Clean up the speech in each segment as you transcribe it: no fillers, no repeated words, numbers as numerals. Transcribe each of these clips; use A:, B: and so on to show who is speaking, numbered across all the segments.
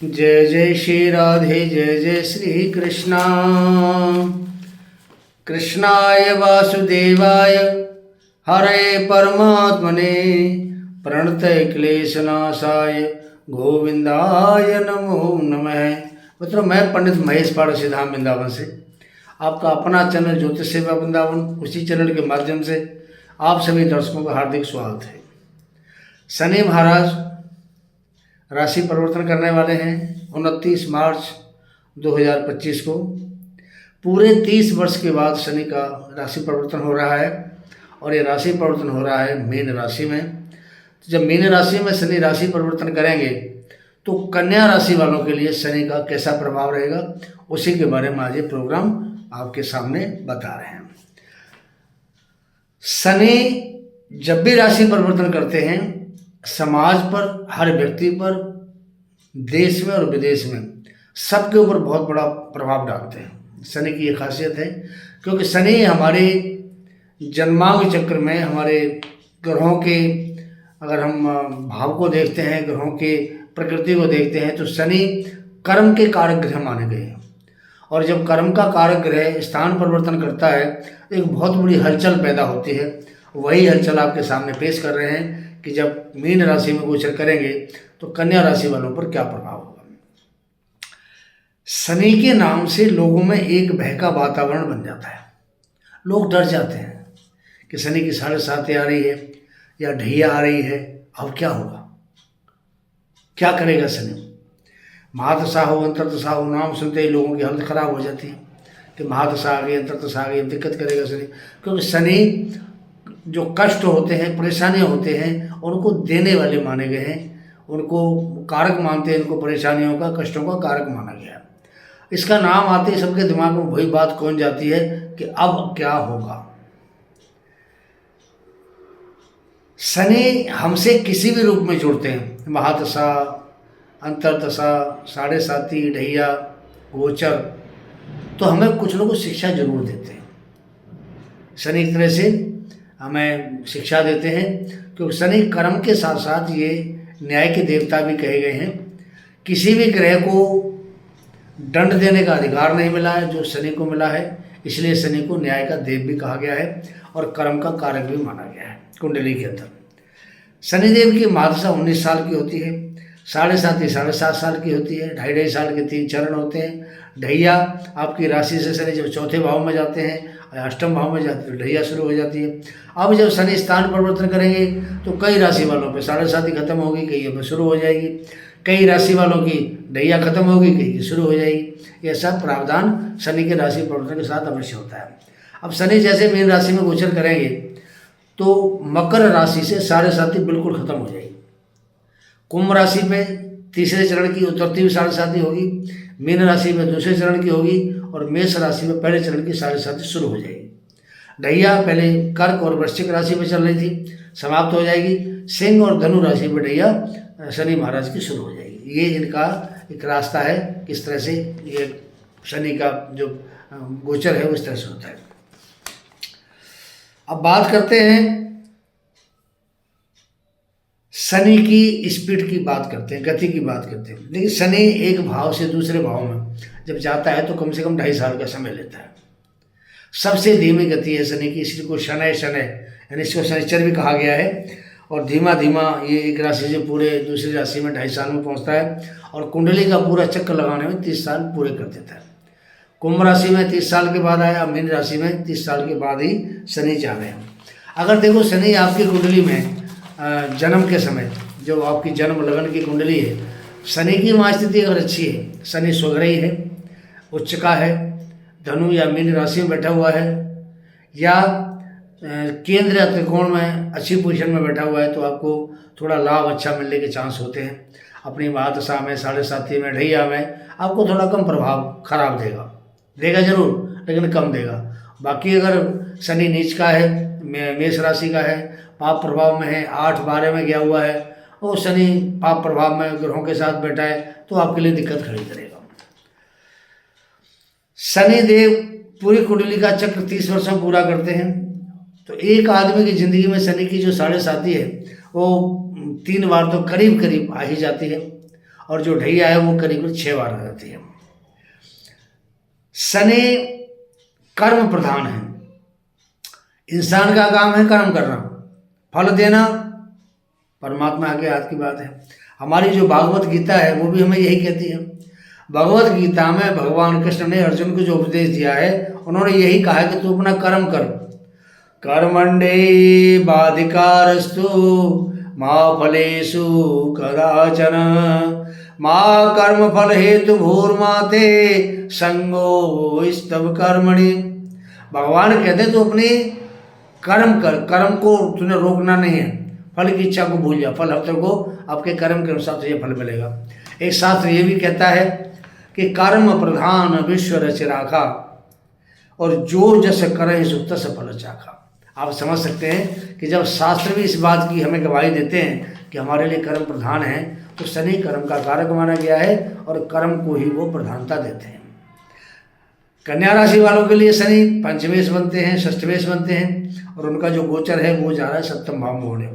A: जय जय श्री राधे जय जय श्री कृष्णा। कृष्णाय वासुदेवाय हरे परमात्मने प्रणतय क्लेशनाशाय गोविंदाय नमो नमः। मित्रों, मैं पंडित महेश पाड़ोसी धाम वृंदावन से आपका अपना चैनल ज्योतिष सेवा वृंदावन, उसी चैनल के माध्यम से आप सभी दर्शकों का हार्दिक स्वागत है। शनि महाराज राशि परिवर्तन करने वाले हैं 29 मार्च 2025 को। पूरे 30 वर्ष के बाद शनि का राशि परिवर्तन हो रहा है और ये राशि परिवर्तन हो रहा है मीन राशि में। तो जब मीन राशि में शनि राशि परिवर्तन करेंगे तो कन्या राशि वालों के लिए शनि का कैसा प्रभाव रहेगा, उसी के बारे में आज ये प्रोग्राम आपके सामने बता रहे हैं। शनि जब भी राशि परिवर्तन करते हैं, समाज पर, हर व्यक्ति पर, देश में और विदेश में सबके ऊपर बहुत बड़ा प्रभाव डालते हैं। शनि की ये खासियत है क्योंकि शनि हमारे जन्मांग चक्र में, हमारे ग्रहों के, अगर हम भाव को देखते हैं, ग्रहों के प्रकृति को देखते हैं, तो शनि कर्म के कारक ग्रह माने गए हैं। और जब कर्म का कारक ग्रह स्थान परिवर्तन करता है तो एक बहुत बड़ी हलचल पैदा होती है। वही हलचल आपके सामने पेश कर रहे हैं कि जब मीन राशि में गोचर करेंगे तो कन्या राशि वालों पर क्या प्रभाव होगा। शनि के नाम से लोगों में एक भय का वातावरण बन जाता है। लोग डर जाते हैं कि शनि की 7.5 आ रही है या ढैया आ रही है, अब क्या होगा, क्या करेगा शनि। महादशा हो, अंतर्दशा हो, नाम सुनते ही लोगों की हालत खराब हो जाती है कि महादशा आ गई, अंतर्दशा आ गई, दिक्कत करेगा शनि। क्योंकि शनि जो कष्ट होते हैं, परेशानियां होते हैं, उनको देने वाले माने गए हैं, उनको कारक मानते हैं, उनको परेशानियों का, कष्टों का कारक माना गया। इसका नाम आते ही सबके दिमाग में वही बात कौन जाती है कि अब क्या होगा। शनि हमसे किसी भी रूप में जुड़ते हैं, महादशा, अंतर्दशा, 7.5, ढैया, गोचर, तो हमें कुछ ना कुछ शिक्षा जरूर देते हैं। शनि एक तरह से हमें शिक्षा देते हैं क्योंकि शनि कर्म के साथ साथ ये न्याय के देवता भी कहे गए हैं। किसी भी ग्रह को दंड देने का अधिकार नहीं मिला है जो शनि को मिला है, इसलिए शनि को न्याय का देव भी कहा गया है और कर्म का कारक भी माना गया है कुंडली के अंदर। शनिदेव की महादशा 19 साल की होती है, 7.5 7.5 साल की होती है, 2.5 साल के 3 चरण होते हैं। ढैया आपकी राशि से शनि जब चौथे भाव में जाते हैं, अष्टम भाव में जाते हैं, ढैया शुरू हो जाती है। अब जब शनि स्थान परिवर्तन करेंगे तो कई राशि वालों पे 7.5 खत्म होगी, कई में शुरू हो जाएगी, कई राशि वालों की ढैया खत्म होगी, कई की शुरू हो जाएगी। यह सब प्रावधान शनि के राशि परिवर्तन के साथ अवश्य होता है। अब शनि जैसे मीन राशि में गोचर करेंगे तो मकर राशि से 7.5 बिल्कुल खत्म हो जाएगी। कुंभ राशि पे तीसरे चरण की उतरती हुई 7.5 होगी, मीन राशि में दूसरे चरण की होगी और मेष राशि में पहले चरण की 7.5 शुरू हो जाएगी। ढैया पहले कर्क और वृश्चिक राशि में चल रही थी, समाप्त हो जाएगी। सिंह और धनु राशि में ढैया शनि महाराज की शुरू हो जाएगी। ये इनका एक रास्ता है, किस तरह से ये शनि का जो गोचर है वो इस तरह से होता है। अब बात करते हैं शनि की स्पीड की, बात करते हैं गति की बात करते हैं। देखिए, शनि एक भाव से दूसरे भाव में जब जाता है तो कम से कम 2.5 साल का समय लेता है। सबसे धीमी गति है शनि की, इसी को शनै शनै यानी इसको शनिचर भी कहा गया है। और धीमा धीमा ये एक राशि से पूरे दूसरी राशि में 2.5 साल में पहुंचता है और कुंडली का पूरा चक्कर लगाने में 30 साल पूरे कर देता है। कुंभ राशि में 30 साल के बाद आया, मीन राशि में 30 साल के बाद ही शनि जा रहे हैं। अगर देखो शनि आपकी कुंडली में जन्म के समय, जो आपकी जन्म लगन की कुंडली है, शनि की वहाँ स्थिति अगर अच्छी है, शनि स्वग्रही है, उच्च का है, धनु या मीन राशि में बैठा हुआ है, या केंद्र या त्रिकोण में अच्छी पोजीशन में बैठा हुआ है, तो आपको थोड़ा लाभ अच्छा मिलने के चांस होते हैं। अपनी महादशा में, 7.5 में, ढैया में आपको थोड़ा कम प्रभाव खराब देगा जरूर, लेकिन कम देगा। बाकी अगर शनि नीच का है, मेष राशि का है, पाप प्रभाव में है, 8-12 में गया हुआ है, और शनि पाप प्रभाव में ग्रहों के साथ बैठा है, तो आपके लिए दिक्कत खड़ी करेगा। शनि देव पूरी कुंडली का चक्र 30 वर्ष में पूरा करते हैं। तो एक आदमी की ज़िंदगी में शनि की जो 7.5 है वो 3 बार तो करीब करीब आ ही जाती है। और जो ढैया है वो करीब 6 बार आ जाती है। शनि कर्म प्रधान है। इंसान का काम है कर्म करना, फल देना परमात्मा के हाथ की बात है। हमारी जो भागवत गीता है वो भी हमें यही कहती है। भगवत गीता में भगवान कृष्ण ने अर्जुन को जो उपदेश दिया है, उन्होंने यही कहा है कि तू अपना कर्म कर। कर्मण्डे बाधिकारस्तु मा फलेषु कदाचन मा कर्म फल हेतु भूर्माते संगो स्तव कर्मणि। भगवान कहते हैं तू अपनी कर्म कर, कर्म को तूने रोकना नहीं है, फल की इच्छा को भूल जा, फल अब तेरे को आपके कर्म के अनुसार तुझे फल मिलेगा। एक शास्त्र ये भी कहता है कि कर्म प्रधान विश्व रच राखा और जो जस करे सुख तस फल चाखा। आप समझ सकते हैं कि जब शास्त्र भी इस बात की हमें गवाही देते हैं कि हमारे लिए कर्म प्रधान है, तो शनि कर्म का कारक माना गया है और कर्म को ही वो प्रधानता देते हैं। कन्या राशि वालों के लिए शनि पंचमेश बनते हैं, षष्ठमेश बनते हैं और उनका जो गोचर है वो जा रहा है सप्तम भाव में होने।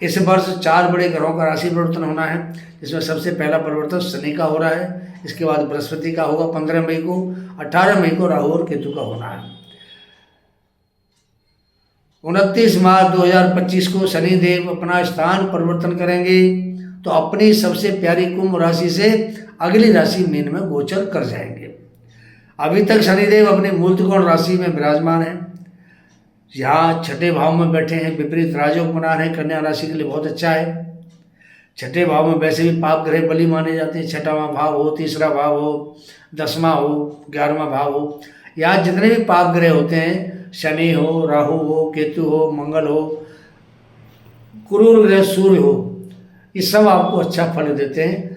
A: इस वर्ष 4 बड़े ग्रहों का राशि परिवर्तन होना है, जिसमें सबसे पहला परिवर्तन शनि का हो रहा है, इसके बाद बृहस्पति का होगा 15 मई को, 18 मई को राहु और केतु का होना है। 29 मार्च 2025 को शनि देव अपना स्थान परिवर्तन करेंगे, तो अपनी सबसे प्यारी कुंभ राशि से अगली राशि मीन में गोचर कर जाएंगे। अभी तक शनिदेव अपने मूल त्रिकोण राशि में विराजमान है, यहाँ छठे भाव में बैठे हैं, विपरीत राजयोग बना रहे हैं, कन्या राशि के लिए बहुत अच्छा है। छठे भाव में वैसे भी पाप ग्रह बलि माने जाते हैं, छठावां भाव हो, तीसरा भाव हो, 10वां हो, 11वां भाव हो, यहाँ जितने भी पाप ग्रह होते हैं, शनि हो, राहु हो, केतु हो, मंगल हो, क्रूर ग्रह सूर्य हो, ये सब आपको अच्छा फल देते हैं।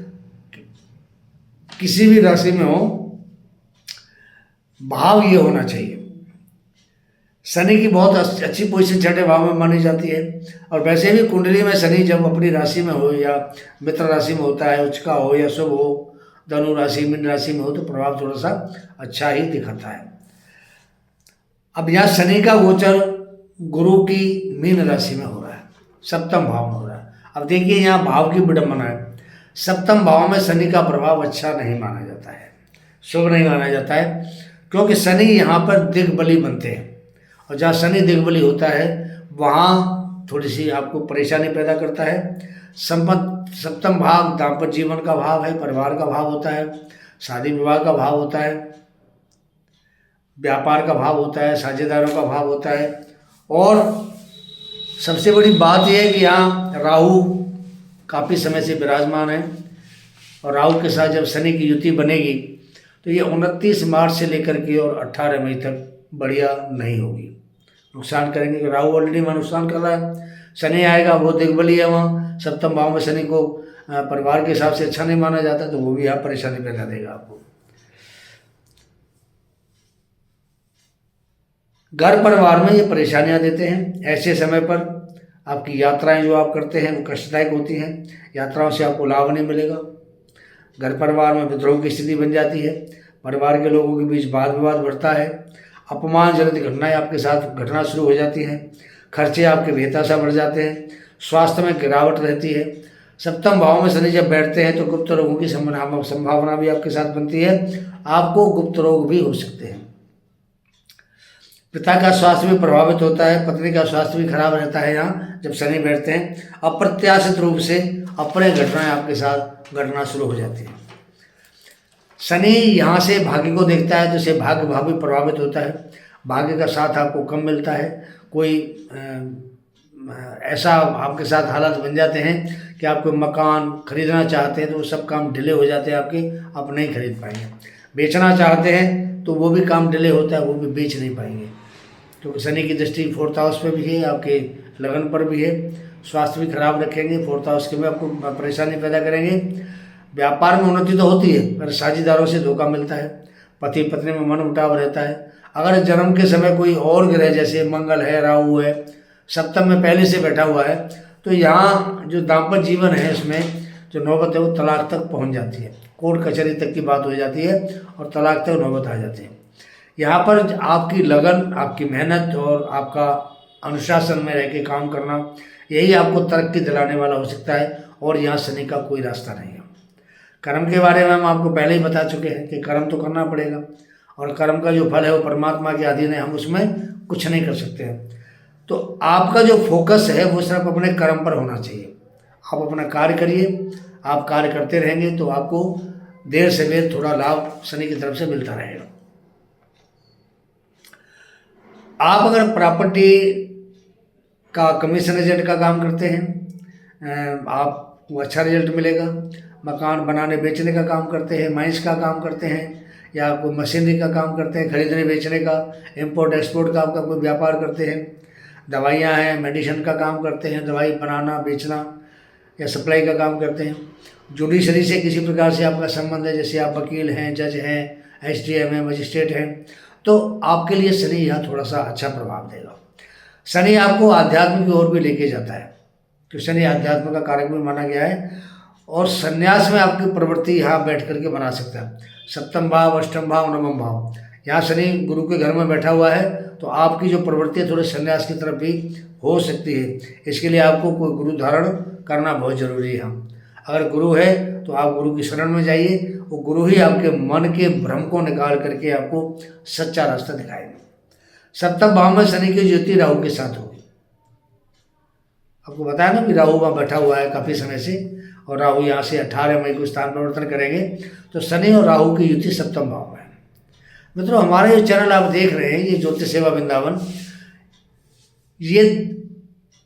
A: किसी भी राशि में हो, भाव ये होना चाहिए। शनि की बहुत अच्छी पोजीशन छठे भाव में मानी जाती है, और वैसे भी कुंडली में शनि जब अपनी राशि में हो या मित्र राशि में होता है, उच्चका हो या शुभ हो, धनु राशि मीन राशि में हो, तो प्रभाव थोड़ा सा अच्छा ही दिखाता है। अब यहाँ शनि का गोचर गुरु की मीन राशि में हो रहा है, सप्तम भाव में हो रहा है। अब देखिए यहाँ भाव की विडंबना है, सप्तम भाव में शनि का प्रभाव अच्छा नहीं माना जाता है, शुभ नहीं माना जाता है, क्योंकि शनि यहाँ पर दिग्बली बनते हैं, और जहाँ शनि दिग्बली होता है वहाँ थोड़ी सी आपको परेशानी पैदा करता है। सप्तम भाव दाम्पत्य जीवन का भाव है, परिवार का भाव होता है, शादी विवाह का भाव होता है, व्यापार का भाव होता है, साझेदारों का भाव होता है। और सबसे बड़ी बात यह है कि यहाँ राहु काफ़ी समय से विराजमान है, और राहु के साथ जब शनि की युति बनेगी तो ये 29 मार्च से लेकर के और 18 मई तक बढ़िया नहीं होगी, नुकसान करेंगे। कि राहु ऑलरेडी वहाँ नुकसान कर रहा है, शनि आएगा वो दिग्बली है, वहाँ सप्तम भाव में शनि को परिवार के हिसाब से अच्छा नहीं माना जाता, तो वो भी यहाँ परेशानी पैदा देगा आपको। घर परिवार में ये परेशानियाँ देते हैं। ऐसे समय पर आपकी यात्राएं जो आप करते हैं वो कष्टदायक होती हैं, यात्राओं से आपको लाभ नहीं मिलेगा। घर परिवार में विद्रोह की स्थिति बन जाती है, परिवार के लोगों के बीच वाद विवाद बढ़ता है, अपमानजनक घटनाएं आपके साथ घटना शुरू हो जाती हैं, खर्चे आपके बेहताशा बढ़ जाते हैं, स्वास्थ्य में गिरावट रहती है। सप्तम भाव में शनि जब बैठते हैं तो गुप्त रोगों की संभावना भी आपके साथ बनती है, आपको गुप्त रोग भी हो सकते हैं। पिता का स्वास्थ्य भी प्रभावित होता है, पत्नी का स्वास्थ्य भी खराब रहता है यहाँ जब शनि बैठते हैं। अप्रत्याशित रूप से अप्रिय घटनाएं आपके साथ घटना शुरू हो जाती हैं। शनि यहाँ से भाग्य को देखता है तो इसे भाग्य भाव भी प्रभावित होता है, भाग्य का साथ आपको कम मिलता है। कोई ऐसा आपके साथ हालात बन जाते हैं कि आप कोई मकान खरीदना चाहते हैं तो वो सब काम डिले हो जाते हैं आपके, आप नहीं खरीद पाएंगे। बेचना चाहते हैं तो वो भी काम डिले होता है, वो भी बेच नहीं पाएंगे। तो शनि की दृष्टि 4th हाउस पे भी है, आपके लगन पर भी है, स्वास्थ्य भी खराब रखेंगे, 4th हाउस के में आपको परेशानी पैदा करेंगे। व्यापार में उन्नति तो होती है पर साझेदारों से धोखा मिलता है, पति पत्नी में मनमुटाव रहता है। अगर जन्म के समय कोई और ग्रह जैसे मंगल है, राहु है, सप्तम में पहले से बैठा हुआ है, तो यहाँ जो दाम्पत्य जीवन है इसमें जो नौबत है वो तलाक तक पहुँच जाती है, कोर्ट कचहरी तक की बात हो जाती है और तलाक तक नौबत आ जाती है। यहाँ पर आपकी लगन, आपकी मेहनत और आपका अनुशासन में रह के काम करना, यही आपको तरक्की दिलाने वाला हो सकता है, और यहाँ शनि का कोई रास्ता नहीं है। कर्म के बारे में हम आपको पहले ही बता चुके हैं कि कर्म तो करना पड़ेगा, और कर्म का जो फल है वो परमात्मा के अधीन है, हम उसमें कुछ नहीं कर सकते हैं। तो आपका जो फोकस है वो सिर्फ अपने कर्म पर होना चाहिए। आप अपना कार्य करिए, आप कार्य करते रहेंगे तो आपको देर से देर थोड़ा लाभ शनि की तरफ से मिलता रहेगा। आप अगर प्रॉपर्टी का कमीशन एजेंट का काम करते हैं, आपको अच्छा रिजल्ट मिलेगा। मकान बनाने बेचने का काम करते हैं, माइंस का काम करते हैं, या कोई मशीनरी का काम करते हैं, खरीदने बेचने का, इंपोर्ट एक्सपोर्ट का आपका कोई व्यापार करते हैं, दवाइयाँ हैं, मेडिसिन का काम करते हैं, दवाई बनाना बेचना या सप्लाई का काम करते हैं, जुडिशरी से किसी प्रकार से आपका संबंध है, जैसे आप वकील हैं, जज हैं, एसडीएम हैं, मजिस्ट्रेट हैं, तो आपके लिए शनि यहाँ थोड़ा सा अच्छा प्रभाव देगा। शनि आपको आध्यात्म की ओर भी लेके जाता है, तो शनि आध्यात्म का कारक भी माना गया है, और संन्यास में आपकी प्रवृत्ति यहाँ बैठ करके बना सकता है। सप्तम भाव, अष्टम भाव, नवम भाव, यहाँ शनि गुरु के घर में बैठा हुआ है, तो आपकी जो प्रवृत्ति है थोड़े संन्यास की तरफ भी हो सकती है। इसके लिए आपको कोई गुरु धारण करना बहुत जरूरी है। अगर गुरु है तो आप गुरु की शरण में जाइए, वो गुरु ही आपके मन के भ्रम को निकाल करके आपको सच्चा रास्ता दिखाएंगे। सप्तम भाव में शनि की ज्योति राहु के साथ होगी। आपको बताया ना कि राहु वहाँ बैठा हुआ है काफ़ी समय से, और राहु यहाँ से 18 मई को स्थान परिवर्तन करेंगे, तो शनि और राहु की युति सप्तम भाव में है। मित्रों, हमारा ये चैनल आप देख रहे हैं, ये ज्योतिष सेवा वृंदावन, ये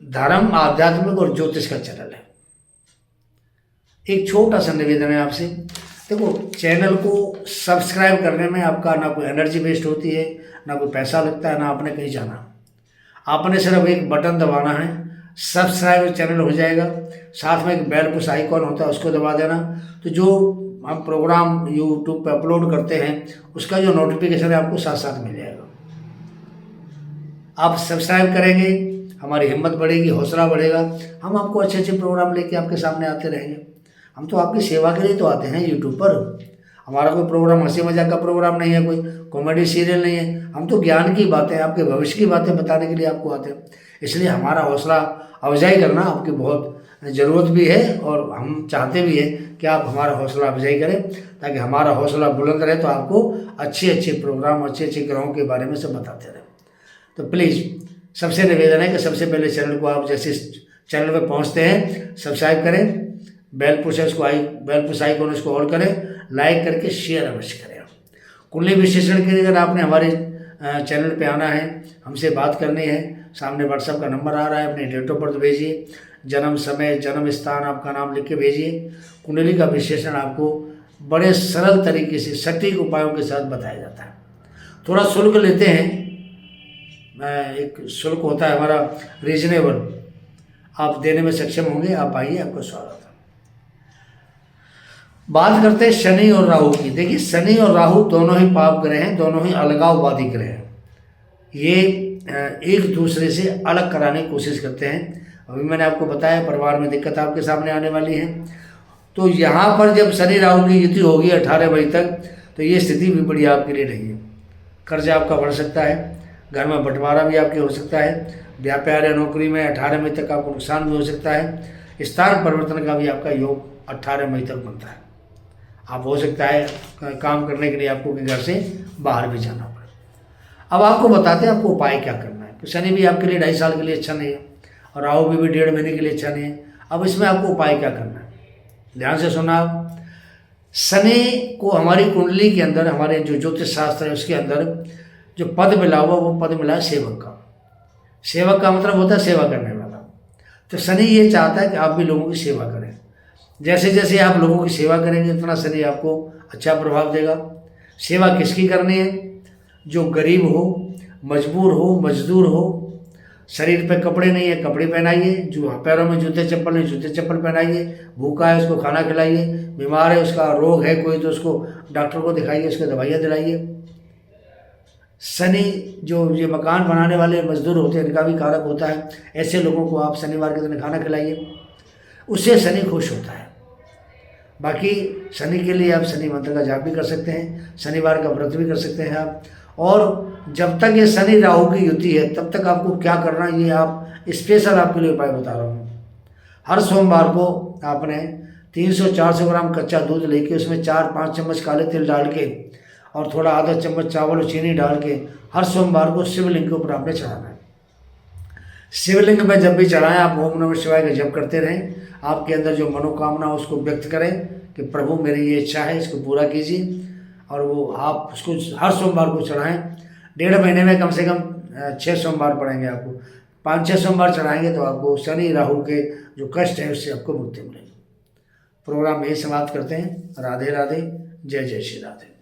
A: धर्म, आध्यात्मिक और ज्योतिष का चैनल है। एक छोटा सा निवेदन है आपसे, देखो चैनल को सब्सक्राइब करने में आपका ना कोई एनर्जी वेस्ट होती है, ना कोई पैसा लगता है, ना आपने कहीं जाना। आपने सिर्फ एक बटन दबाना है, सब्सक्राइब चैनल हो जाएगा, साथ में एक बेल पुश आइकॉन होता है उसको दबा देना, तो जो हम प्रोग्राम यूट्यूब पे अपलोड करते हैं उसका जो नोटिफिकेशन है आपको साथ साथ मिल जाएगा। आप सब्सक्राइब करेंगे, हमारी हिम्मत बढ़ेगी, हौसला बढ़ेगा, हम आपको अच्छे अच्छे प्रोग्राम लेके आपके सामने आते रहेंगे। हम तो आपकी सेवा के लिए तो आते हैं यूट्यूब पर। हमारा कोई प्रोग्राम हंसी मजाक का प्रोग्राम नहीं है, कोई कॉमेडी सीरियल नहीं है, हम तो ज्ञान की बातें, आपके भविष्य की बातें बताने के लिए आपको आते हैं। इसलिए हमारा हौसला अफजाई करना आपकी बहुत ज़रूरत भी है, और हम चाहते भी हैं कि आप हमारा हौसला अफजाई करें, ताकि हमारा हौसला बुलंद रहे, तो आपको अच्छे अच्छे प्रोग्राम, अच्छे अच्छे ग्रहों के बारे में सब बताते रहें। तो प्लीज़ सबसे निवेदन है कि सबसे पहले चैनल को आप जैसे चैनल पर पहुँचते हैं सब्सक्राइब करें, बेल पुश आइकॉन उसको ऑल करें, लाइक करके शेयर अवश्य करें। कुंडली विश्लेषण के लिए अगर आपने हमारे चैनल पे आना है, हमसे बात करनी है, सामने व्हाट्सएप का नंबर आ रहा है, अपनी डेट ऑफ बर्थ भेजिए, जन्म समय, जन्म स्थान, आपका नाम लिख के भेजिए। कुंडली का विश्लेषण आपको बड़े सरल तरीके से सटीक उपायों के साथ बताया जाता है। थोड़ा शुल्क लेते हैं, एक शुल्क होता है हमारा रीजनेबल, आप देने में सक्षम होंगे, आप आइए, आपका स्वागत है। बात करते हैं शनि और राहु की। देखिए, शनि और राहु दोनों ही पाप ग्रह हैं, दोनों ही अलगाववादी ग्रह हैं। ये एक दूसरे से अलग कराने की कोशिश करते हैं। अभी मैंने आपको बताया परिवार में दिक्कत आपके सामने आने वाली है, तो यहाँ पर जब शनि राहु की युति होगी 18 मई तक, तो ये स्थिति भी बड़ी आपके लिए नहीं है। कर्ज आपका बढ़ सकता है, घर में बंटवारा भी आपके हो सकता है, व्यापार या नौकरी में 18 मई तक आपको नुकसान भी हो सकता है, स्थान परिवर्तन का भी आपका योग 18 मई तक बनता है। आप हो सकता है काम करने के लिए आपको घर से बाहर भी जाना पड़े। अब आपको बताते हैं आपको उपाय क्या करना है। तो शनि भी आपके लिए 2.5 साल के लिए अच्छा नहीं है, और राहु भी 1.5 महीने के लिए अच्छा नहीं है। अब इसमें आपको उपाय क्या करना है, ध्यान से सुना आप। शनि को हमारी कुंडली के अंदर, हमारे जो ज्योतिष शास्त्र है उसके अंदर जो पद मिला हुआ, वो पद मिला है सेवक का। सेवक का मतलब होता है सेवा करने वाला। तो शनि ये चाहता है कि आप भी लोगों की सेवा करें। जैसे जैसे आप लोगों की सेवा करेंगे उतना शनि आपको अच्छा प्रभाव देगा। सेवा किसकी करनी है? जो गरीब हो, मजबूर हो, मजदूर हो, शरीर पे कपड़े नहीं है कपड़े पहनाइए, जो पैरों में जूते चप्पल नहीं जूते चप्पल पहनाइए, भूखा है उसको खाना खिलाइए, बीमार है उसका रोग है कोई तो उसको डॉक्टर को दिखाइए, उसको दवाइयाँ दिलाइए। शनि जो ये मकान बनाने वाले मजदूर होते हैं इनका भी कारक होता है। ऐसे लोगों को आप शनिवार के दिन खाना खिलाइए, उससे शनि खुश होता है। बाकी शनि के लिए आप शनि मंत्र का जाप भी कर सकते हैं, शनिवार का व्रत भी कर सकते हैं आप। और जब तक ये शनि राहु की युति है तब तक आपको क्या करना है ये आप स्पेशल आपके लिए उपाय बता रहा हूँ। हर सोमवार को आपने 300-400 ग्राम कच्चा दूध लेके उसमें 4-5 चम्मच काले तिल डाल के और थोड़ा आधा चम्मच चावल और चीनी डाल के हर सोमवार को शिवलिंग के ऊपर आपने चढ़ाना है। शिवलिंग में जब भी चढ़ाएं आप ओम नमः शिवाय का जप करते रहें। आपके अंदर जो मनोकामना हो उसको व्यक्त करें कि प्रभु मेरी ये इच्छा है, इसको पूरा कीजिए। और वो आप उसको हर सोमवार को चढ़ाएं। 1.5 महीने में कम से कम 6 सोमवार पड़ेंगे आपको। 5-6 सोमवार चढ़ाएंगे तो आपको शनि राहु के जो कष्ट है उससे आपको मुक्ति मिलेगी। प्रोग्राम यही समाप्त करते हैं। राधे राधे, जय जय श्री राधे।